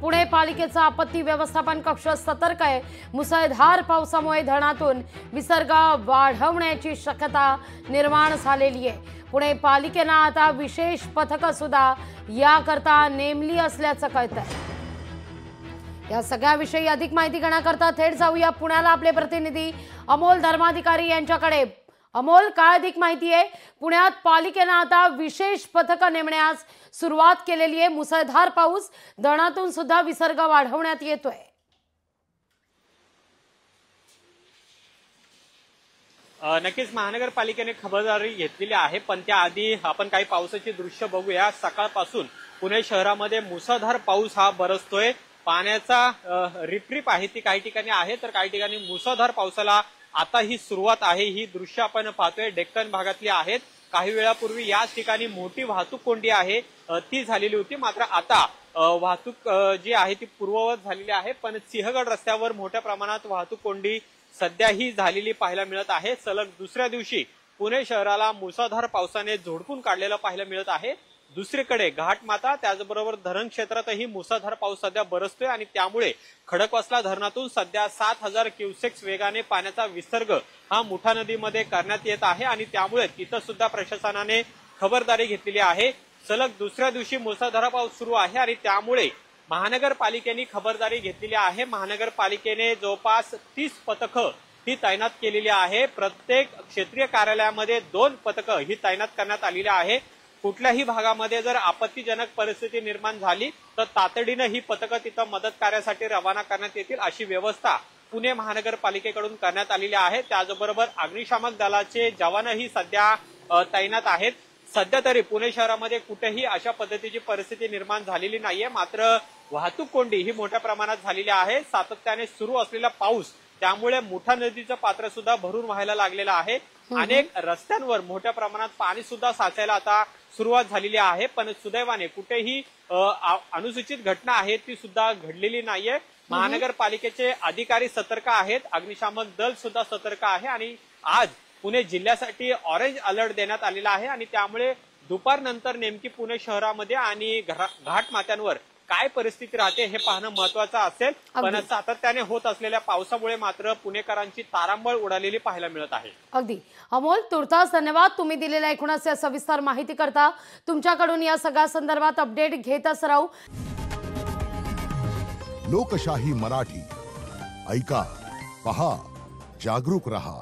पुणे पालिकेचा आपत्ती व्यवस्थापन कक्ष सतर्क आहे। मुसळधार पावसामुळे धरणातून विसर्ग वाढवण्याची शक्यता निर्माण झालेली आहे। पुणे पालिकेने आता विशेष पथकं सुद्धा याकरता नेमली असल्याचं कळतंय। या सगळ्याविषयी अधिक माहिती घेण्याकरता थेट जाऊया पुण्याला आपले प्रतिनिधी अमोल धर्माधिकारी यांच्याकडे। अमोल, काय अधिक माहिती आहे? पुण्यात पालिकेने आता विशेष पथकं नेमण्यास सुरुवात केलेली आहे। मुसळधार पाऊस, धरणातून सुद्धा विसर्ग वाढवण्यात येतोय। नक्कीच महानगरपालिकेने खबरदारी घेतलेली आहे, पण त्याआधी आपण काही पावसाची दृश्य बघूया। सकाळपासून पुणे शहरामध्ये मुसळधार पाऊस हा बरसतोय। पाण्याचा रिपरिप आहे ती काही ठिकाणी आहे, तर काही ठिकाणी मुसळधार पावसाला आता ही सुरुवात आहे। ही दृश्य आपण पाहतोय डेक्कन भागातली आहेत। काही वेळापूर्वी याच ठिकाणी मोठी वाहतूक कोंडी आहे ती झालेली होती, मात्र आता वाहतूक जी आहे ती पूर्ववत झालेली आहे। पण सिंहगड रस्त्यावर मोठ्या प्रमाणात वाहतूक कोंडी सध्याही झालेली पाहायला मिळत आहे। सलग दुसऱ्या दिवशी पुणे शहराला मुसळधार पावसाने झोडपून काढलेलं पाहायला मिळत आहे। दुसरीकडे घाटमाता त्याचबरोबर धरण क्षेत्रातही मुसळधार पाऊस सध्या बरसतोय आणि त्यामुळे खडकवासला धरणातून सध्या 7000 क्युसेक्स वेगाने पाण्याचा विसर्ग हा मुठा नदीमध्ये करण्यात येत आहे आणि त्यामुळे तिथं सुद्धा प्रशासनाने खबरदारी घेतलेली आहे। सलग दुसऱ्या दिवशी मुसळधार पाऊस सुरू आहे आणि त्यामुळे महानगरपालिकेने खबरदारी घेतलेली आहे। महानगरपालिकेने जवळपास 30 पथकं ही तैनात केलेली आहे। प्रत्येक क्षेत्रीय कार्यालयामध्ये 2 पथकं ही तैनात करण्यात आलेली आहे। कुठल्याही भागामध्ये जर आपत्तीजनक परिस्थिती निर्माण झाली तर तातडीनं ही पथकं तिथं मदत कार्यासाठी रवाना करण्यात येतील अशी व्यवस्था पुणे महानगरपालिकेकडून करण्यात आलेली आहे। त्याचबरोबर अग्निशामक दलाचे जवानही सध्या तैनात आहेत। सध्या तरी पुणे शहरामध्ये कुठेही अशा पद्धतीची परिस्थिती निर्माण झालेली नाहीये, मात्र वाहतूक कोंडी ही मोठ्या प्रमाणात झालेली आहे। सातत्याने सुरू असलेला पाऊस त्यामुळे मुठा नदीचं पात्र सुद्धा भरून व्हायला लागलेलं आहे। अनेक रस्त्यांवर मोठ्या प्रमाणात पाणी सुद्धा साचायला आता सुरुवात झालेली आहे, पण सुदैवाने कुठेही अनुसूचित घटना आहे ती सुद्धा घडलेली नाहीये। महानगरपालिकेचे अधिकारी सतर्क आहेत, अग्निशामक दल सुद्धा सतर्क आहे आणि आज पुणे जिल्ह्यासाठी ऑरेंज अलर्ट देण्यात आलेला आहे आणि त्यामुळे दुपारनंतर नेमकी पुणे शहरामध्ये आणि घाटमाथ्यांवर काय परिस्थिती राहते हे पाहणं महत्वाचं असेल। पण सातत्याने होत असलेल्या पावसामुळे मात्र पुणेकरांची तारांबळ उडालेली पाहायला मिळत आहे। अगदी अमोल, तुर्तास धन्यवाद तुम्ही दिलेल्या एकूणच या सविस्तर माहिती करता। तुमच्याकडून या सगळ्या संदर्भात अपडेट घेतच राहू। लोकशाही मराठी ऐका, पहा, जागरूक रहा।